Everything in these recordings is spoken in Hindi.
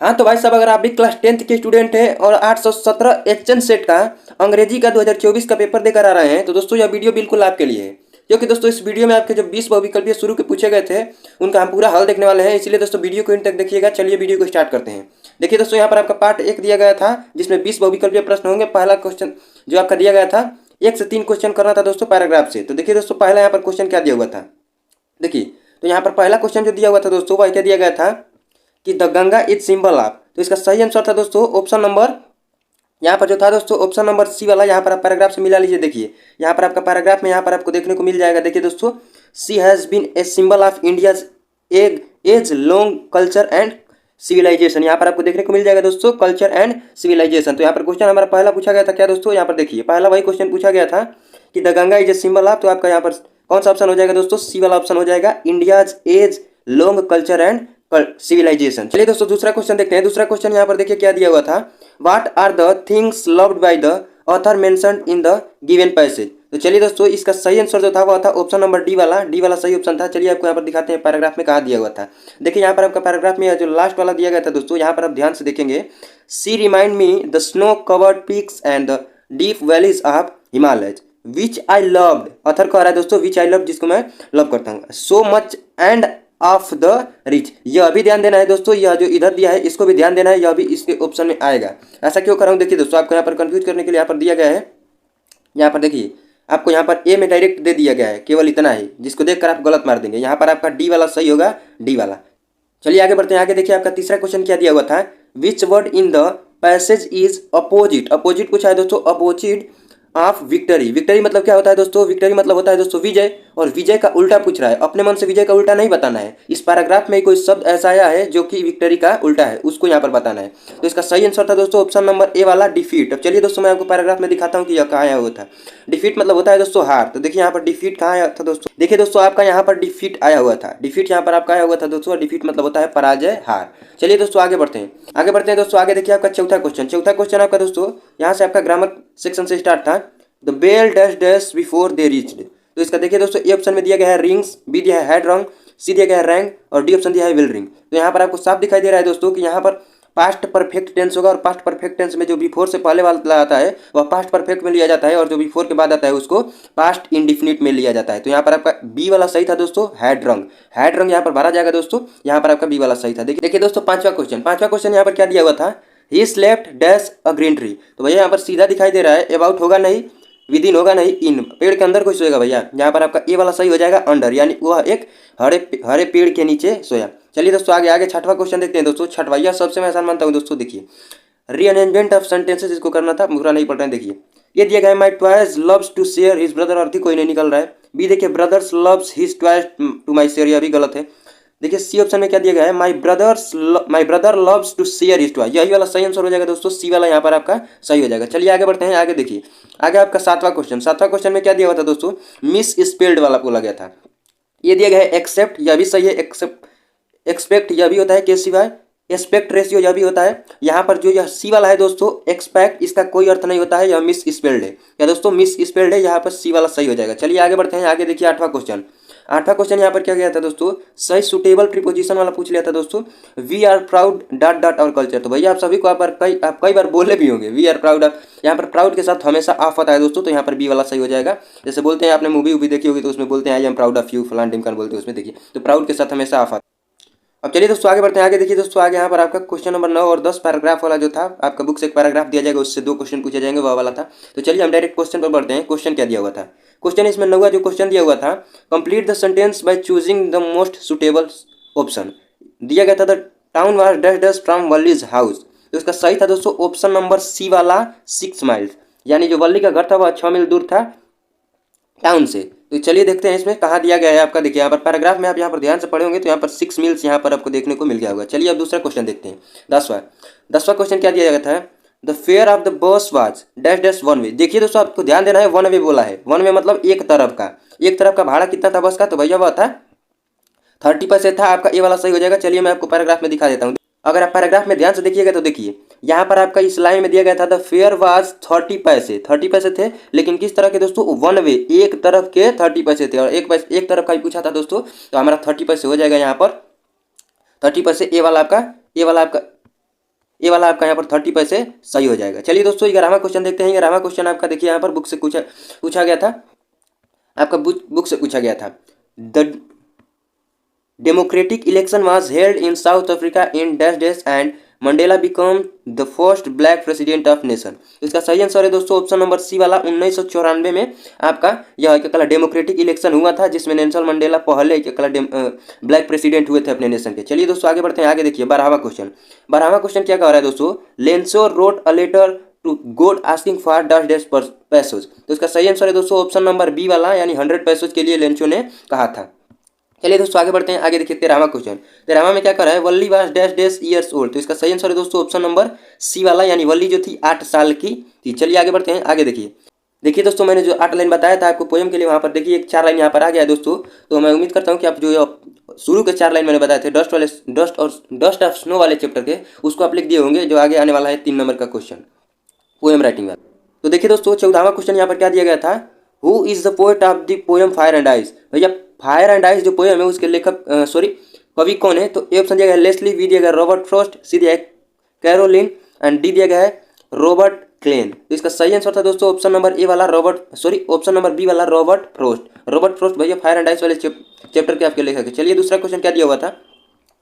हाँ तो भाई साहब, अगर आप भी क्लास 10th के स्टूडेंट हैं और 817 एक्सचेंज सेट का अंग्रेजी का 2024 का पेपर देकर आ रहे हैं तो दोस्तों यह वीडियो बिल्कुल आपके लिए है। क्योंकि दोस्तों इस वीडियो में आपके जो 20 बहुविकल्पीय शुरू के पूछे गए थे उनका हम पूरा हल देखने वाले हैं, इसलिए दोस्तों वीडियो को इन तक देखिएगा। चलिए वीडियो को स्टार्ट करते हैं। देखिए दोस्तों, यहाँ पर आपका पार्ट 1 दिया गया था जिसमें 20 बहुविकल्पीय प्रश्न होंगे। पहला क्वेश्चन जो आपका दिया गया था 1 से 3 क्वेश्चन करना था दोस्तों पैराग्राफ से। तो देखिए दोस्तों, पहला यहाँ पर क्वेश्चन क्या दिया हुआ था, देखिए। तो यहाँ पर पहला क्वेश्चन जो दिया हुआ था दोस्तों वह क्या दिया गया था कि the Ganga is symbol of. तो इसका सही आंसर था दोस्तों ऑप्शन नंबर, यहाँ पर जो था दोस्तों ऑप्शन नंबर सी वाला। यहाँ पर आप पैराग्राफ से मिला लीजिए। देखिए यहाँ पर आपका पैराग्राफ में यहाँ पर आपको देखने को मिल जाएगा। देखिए दोस्तों, she has been a symbol of India's age long culture and civilisation. यहाँ पर आपको देखने को मिल जाएगा दोस्तों कल्चर एंड सिविलाइजेशन। तो यहाँ पर क्वेश्चन हमारा पहला पूछा गया था क्या दोस्तों, यहाँ पर देखिए पहला वही क्वेश्चन पूछा गया था कि the Ganga is a symbol of. तो आपका यहाँ पर कौन सा ऑप्शन हो जाएगा दोस्तों, सी वाला ऑप्शन हो जाएगा, India's age long culture and civilisation. चलिए दोस्तों दूसरा क्वेश्चन देखते हैं। दूसरा क्वेश्चन यहाँ पर देखिए क्या दिया हुआ था, what are the things loved by the author mentioned in the given passage. तो चलिए दोस्तों इसका सही आंसर जो था वह था ऑप्शन नंबर डी वाला। डी वाला सही ऑप्शन था। चलिए आपको यहाँ पर दिखाते हैं पैराग्राफ में कहाँ दिया हुआ था। देखिए यहाँ पर आपका पैराग्राफ में जो लास्ट वाला दिया गया था दोस्तों, यहाँ पर आप ध्यान से देखेंगे, she remind me the snow covered peaks and the deep valleys of Himalayas which I loved. Author कह रहा है दोस्तों विच आई लव, जिसको मैं लव करता हूँ, so much end of the rich. यह भी ध्यान देना है दोस्तों, यह जो इधर दिया है इसको भी ध्यान देना है, यह भी इसके ऑप्शन में आएगा। ऐसा क्यों कर रहा हूँ, देखिए दोस्तों आपको यहाँ पर कंफ्यूज करने के लिए यहाँ पर दिया गया है। यहाँ पर देखिए आपको यहाँ पर ए में डायरेक्ट दे दिया गया है, केवल इतना ही, जिसको देखकर आप गलत मार देंगे। यहाँ पर आपका डी वाला सही होगा, डी वाला। चलिए आगे बढ़ते हैं। आगे देखिए आपका तीसरा क्वेश्चन क्या दिया हुआ था, which word in the passage is opposite. Opposite पूछा है दोस्तों, अपोजिट ऑफ विक्टरी। विक्टरी मतलब क्या होता है दोस्तों, विक्टरी मतलब होता है दोस्तों विजय, और विजय का उल्टा पूछ रहा है। अपने मन से विजय का उल्टा नहीं बताना है। इस पैराग्राफ में कोई शब्द ऐसा आया है जो कि विक्टरी का उल्टा है, उसको यहाँ पर बताना है। तो इसका सही आंसर था दोस्तों ऑप्शन नंबर ए वाला, डिफीट। अब चलिए दोस्तों मैं आपको पैराग्राफ में दिखाता हूँ कि यह कहाँ आया हुआ था। डिफीट मतलब होता है दोस्तों हार। तो देखिए यहाँ पर डिफीट कहाँ आया था दोस्तों, देखिए दोस्तों आपका यहाँ पर डिफीट आया हुआ था। डिफीट यहाँ पर आपका आया हुआ था दोस्तों, डिफीट मतलब होता है पराजय, हार। चलिए दोस्तों आगे बढ़ते हैं। आगे बढ़ते हैं दोस्तों। आगे देखिए आपका चौथा क्वेश्चन। चौथा क्वेश्चन आपका दोस्तों यहाँ से आपका ग्रामर सेक्शन से स्टार्ट था, the bell dash dash before they reached. तो इसका देखिए दोस्तों ए ऑप्शन में दिया गया है रिंग्स, बी दिया है हेड रंग, सी दिया गया है रैंक, और डी ऑप्शन दिया है विल रिंग। तो यहाँ पर आपको साफ दिखाई दे रहा है दोस्तों कि यहाँ पर पास्ट परफेक्ट टेंस होगा, और पास्ट परफेक्ट टेंस में जो बिफोर से पहले वाला आता है वह पास्ट परफेक्ट में लिया जाता है, और जो बिफोर के बाद आता है उसको पास्ट इंडिफिनिट में लिया जाता है। तो यहाँ पर आपका बी वाला सही था दोस्तों, हेड रंग। हेड रंग यहाँ पर भरा जाएगा दोस्तों, यहाँ पर आपका बी वाला सही था। देखिए दोस्तों पांचवा क्वेश्चन। पांचवा क्वेश्चन यहाँ पर क्या दिया हुआ था, he slept dash a green tree. तो भैया यहाँ पर सीधा दिखाई दे रहा है, अबाउट होगा नहीं, विद इन होगा नहीं, इन पेड़ के अंदर कोई सोएगा भैया। यहाँ पर आपका ए वाला सही हो जाएगा, अंडर, यानी वह एक हरे पेड़ के नीचे सोया। चलिए दोस्तों आगे आगे छठवां क्वेश्चन देखते हैं दोस्तों। छठवा यह सबसे मैं आसान मानता हूँ दोस्तों। देखिए रीअरेंजमेंट ऑफ सेंटेंसेस इसको करना था, पूरा नहीं पढ़ रहे हैं। देखिए ये दिया गया है, my twice loves to share his brother, अर्थी कोई नहीं निकल रहा है। बी देखिए brothers loves his twice to my share, यह भी गलत है। देखिए सी ऑप्शन में क्या दिया गया है, my brother loves to share his toy, यही वाला सही आंसर हो जाएगा दोस्तों, सी वाला यहाँ पर आपका सही हो जाएगा। चलिए आगे बढ़ते हैं। आगे देखिए आगे आपका सातवां क्वेश्चन। सातवां क्वेश्चन में क्या दिया हुआ था दोस्तों, मिस स्पेल्ड वाला बोला गया था। ये दिया गया है एक्सेप्ट, यह भी सही है। एक्सपेक्ट यह भी होता है के सिवाय। एस्पेक्ट रेशियो यह भी होता है। यहाँ पर जो यह सी वाला है दोस्तों एक्सपेक्ट, इसका कोई अर्थ नहीं होता है, यह मिस स्पेल्ड है। या दोस्तों मिस स्पेल्ड है, यहाँ पर सी वाला सही हो जाएगा। चलिए आगे बढ़ते हैं। आगे देखिए आठवां क्वेश्चन। आठवां क्वेश्चन यहाँ पर क्या गया था दोस्तों, सही सुटेबल प्रीपोजिशन वाला पूछ लिया था दोस्तों। We are proud dot dot our culture. तो भैया आप सभी को आप कई बार बोले भी होंगे, वी आर प्राउड ऑफ। यहाँ पर प्राउड के साथ हमेशा ऑफ आता है दोस्तों, तो यहाँ पर बी वाला सही हो जाएगा। जैसे बोलते हैं, आपने मूवी देखी होगी तो उसमें बोलते हैं I am proud of you, फलान ढिमकान बोलते हैं उसमें, देखिए तो प्राउड के साथ हमेशा ऑफ आता है। अब चलिए दोस्तों आगे बढ़ते हैं। आगे देखिए दोस्तों आगे यहाँ पर आपका क्वेश्चन नंबर 9 और 10 पैराग्राफ वाला जो था, आपका बुक से एक पैराग्राफ दिया जाएगा, उससे 2 क्वेश्चन पूछे जाएंगे, वह वाला था। तो चलिए हम डायरेक्ट क्वेश्चन पर बढ़ते हैं। क्वेश्चन क्या दिया हुआ था, क्वेश्चन इसमें 9वां जो क्वेश्चन दिया हुआ था, complete the sentence by choosing the most suitable option. दिया गया था the town was dash dash from Valli's house. तो इसका सही था दोस्तों ऑप्शन नंबर सी वाला, 6 माइल्स, यानी जो वल्ली का घर था वह 6 मील दूर था टाउन से। तो चलिए देखते हैं इसमें कहाँ दिया गया है आपका। देखिए यहाँ पर पैराग्राफ में आप यहाँ पर ध्यान से पढ़े होंगे तो यहाँ पर 6 मील्स यहाँ पर आपको देखने को मिल गया होगा। चलिए अब दूसरा क्वेश्चन देखते हैं। 10वां क्वेश्चन क्या दिया गया था, the fair of the bus was dash dash one way. देखिए दोस्तों आपको ध्यान देना है, वन वे बोला है। वन वे मतलब एक तरफ का भाड़ा कितना था बस का, तो भैया वह था 30 पैसे था। आपका ये वाला सही हो जाएगा। चलिए मैं आपको पैराग्राफ में दिखा देता हूँ। अगर आप पैराग्राफ में ध्यान से देखिएगा तो देखिए यहाँ पर आपका इस लाइन में दिया गया था द फेयर वाज 30 पैसे। 30 पैसे थे, लेकिन किस तरह के दोस्तों, वन वे, एक तरफ के 30 पैसे थे, और एक तरफ का ही पूछा था दोस्तों, तो हमारा 30 पैसे हो जाएगा यहाँ पर 30 पैसे। ए वाला आपका ए वाला आपका यहाँ पर 30 पैसे सही हो जाएगा। चलिए दोस्तों 11वां क्वेश्चन देखते हैं। 11वां क्वेश्चन आपका देखिए यहाँ पर बुक से पूछा गया था, आपका बुक से पूछा गया था। The Democratic election was held in South Africa in dash dash and Mandela became the first black president of nation। इसका सही आंसर है दोस्तों ऑप्शन नंबर सी वाला। 1994 में आपका यह क्या कहला डेमोक्रेटिक इलेक्शन हुआ था, जिसमें नेल्सन मंडेला पहले क्या कहला ब्लैक प्रेसिडेंट हुए थे अपने नेशन के। चलिए दोस्तों आगे बढ़ते हैं। आगे देखिए 12वां क्वेश्चन। 12वां क्वेश्चन क्या कह रहा है दोस्तों, Lencho wrote a letter to God asking for dash dash pesos. तो इसका सही आंसर है दोस्तों ऑप्शन नंबर बी वाला, यानी 100 पैसोज के लिए लेंसो ने कहा था। चलिए दोस्तों आगे बढ़ते हैं। आगे देखिए 13वां क्वेश्चन। 13वां में क्या कर रहा है, Valli was dash dash years old. तो इसका सही आंसर है दोस्तों ऑप्शन नंबर सी वाला, यानी वल्ली जो थी 8 साल की थी। चलिए आगे बढ़ते हैं। आगे देखिए दोस्तों मैंने जो 8 लाइन बताया था आपको पोएम के लिए, वहाँ पर देखिए एक 4 लाइन यहाँ पर आ गया है दोस्तों। तो मैं उम्मीद करता हूँ कि आप जो शुरू के 4 लाइन मैंने बताए थे डस्ट ऑफ स्नो वाले चैप्टर के, उसको आप लिख दिए होंगे, जो आगे आने वाला है 3 नंबर का क्वेश्चन पोएम राइटिंग वाला। तो देखिए दोस्तों 14वां क्वेश्चन यहाँ पर क्या दिया गया था, who is the poet of the poem fire and ice. भैया फायर एंड आइस जो पोएम है उसके लेखक कवि कौन है। तो ए ऑप्शन दिया गया है लेस्ली, बी दिया गया रॉबर्ट फ्रॉस्ट, सी दिया है कैरोलिन एंड डी दिया गया है रॉबर्ट क्लेन। तो इसका सही आंसर था दोस्तों ऑप्शन नंबर ए वाला ऑप्शन नंबर बी वाला रॉबर्ट फ्रॉस्ट भैया फायर एंड आइस वाले चैप्टर के आपके लेखक है। चलिए दूसरा क्वेश्चन क्या दिया हुआ था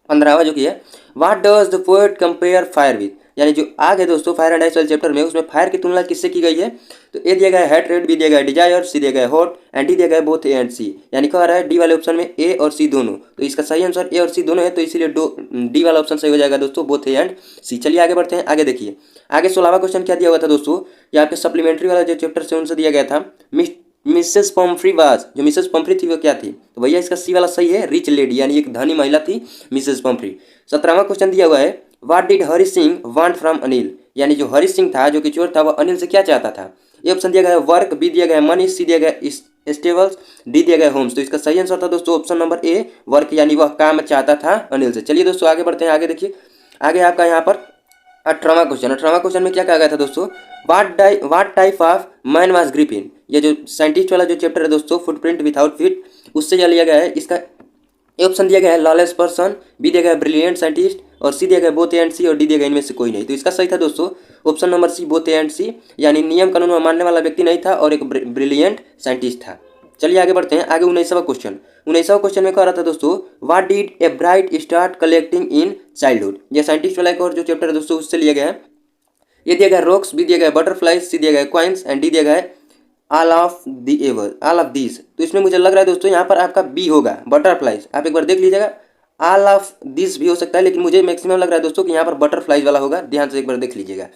15वां जो कि है, what does the poet compare fire with. यानी जो आग है दोस्तों फायर एंड आइस वाले चैप्टर में, उसमें फायर की तुलना किससे की गई है। तो ए दिया गया है हेटरेड, बी दिया गया है डिजायर, सी दिया गया है हॉट एंड डी दिया गया है बोथ ए एंड सी। यानी कह रहा है डी वाले ऑप्शन में ए और सी दोनों। तो इसका सही आंसर ए और सी दोनों है, तो इसीलिए डी वाला ऑप्शन सही हो जाएगा दोस्तों, बोथ ए एंड सी। चलिए आगे बढ़ते हैं। आगे देखिए आगे 16वां क्वेश्चन क्या दिया हुआ था दोस्तों, यहाँ पे सप्लीमेंट्री वाला जो चैप्टर से उनसे दिया गया था, मिसेस पम्फ्री वाज, जो मिसेस पम्फ्री थी वो क्या थी। तो भैया इसका सी वाला सही है, रिच लेडी, यानी एक धनी महिला थी मिसेस पम्फ्री। 17वां क्वेश्चन दिया हुआ है, what did Hari Singh want from Anil. यानी जो हरी सिंह था जो कि चोर था, वह अनिल से क्या चाहता था। ये ऑप्शन दिया गया है वर्क, बी दिया गया है मनी, सी दिया गया है स्टेबल्स, डी दिया गया है होम्स। तो इसका सही आंसर था दोस्तों ऑप्शन नंबर ए वर्क, यानी वह काम चाहता था अनिल से। चलिए दोस्तों आगे बढ़ते हैं। आगे देखिए आगे आपका यहाँ पर 18वां क्वेश्चन। 18वां क्वेश्चन में क्या कहा गया था दोस्तों, what type of man was Griffin. ये जो साइंटिस्ट वाला जो चैप्टर है दोस्तों, फुटप्रिंट विदाउट फीट, उससे यह लिया गया है। इसका ए ऑप्शन दिया गया है लॉलेस पर्सन, बी दिया गया है ब्रिलियंट साइंटिस्ट, और सी दिया गया बोथ ए एंड सी, और डी दिया गया इनमें से कोई नहीं। तो इसका सही था दोस्तों option number C both A and C, यानी नियम कानून में मानने वाला व्यक्ति नहीं था और एक ब्रिलियंट साइंटिस्ट था। चलिए आगे बढ़ते हैं। आगे 19वां क्वेश्चन। 19वां क्वेश्चन में कह रहा था दोस्तों, what did a bright start collecting in childhood. यह साइंटिस्ट वाला एक और जो चैप्टर है दोस्तों उससे लिया गया है। ये दिया गया रॉक्स, बी दिया गया बटरफ्लाइज, सी दिया गया कॉइन्स एंड डी दिया गया है ऑल ऑफ दीज। तो इसमें मुझे लग रहा है दोस्तों यहाँ पर आपका बी होगा बटरफ्लाइज। आप एक बार देख लीजिएगा, ऑल ऑफ दिस भी हो सकता है, लेकिन मुझे मैक्सिमम लग रहा है दोस्तों कि यहाँ पर बटरफ्लाइज वाला होगा। ध्यान से एक बार देख लीजिएगा।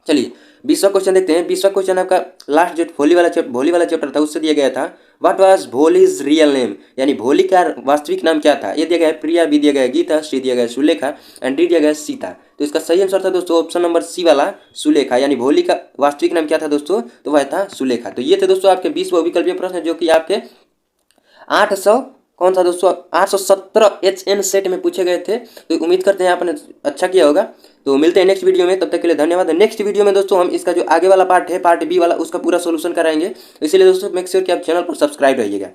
चलिए 20वां क्वेश्चन देखते हैं। 20वां क्वेश्चन आपका लास्ट जो भोली वाला चैप्टर था उससे दिया गया था, what was Bholi's real name. यानी भोली का वास्तविक नाम क्या था। ये दिया गया है प्रिया, बी दिया गया है गीता, सी दिया गया है सुलेखा एंड डी दिया गया है सीता। तो इसका सही आंसर था दोस्तों ऑप्शन नंबर सी वाला सुलेखा, यानी भोली का वास्तविक नाम क्या था दोस्तों, तो वह था सुलेखा। तो ये थे दोस्तों आपके 20 बहुविकल्पीय प्रश्न, जो कि आपके 817 HN सेट में पूछे गए थे। तो उम्मीद करते हैं आपने अच्छा किया होगा। तो मिलते हैं नेक्स्ट वीडियो में, तब तक के लिए धन्यवाद। नेक्स्ट वीडियो में दोस्तों हम इसका जो आगे वाला पार्ट है, पार्ट बी वाला, उसका पूरा सोल्यूशन कराएंगे। इसलिए दोस्तों मेक श्योर कि आप चैनल पर सब्सक्राइब रहिएगा।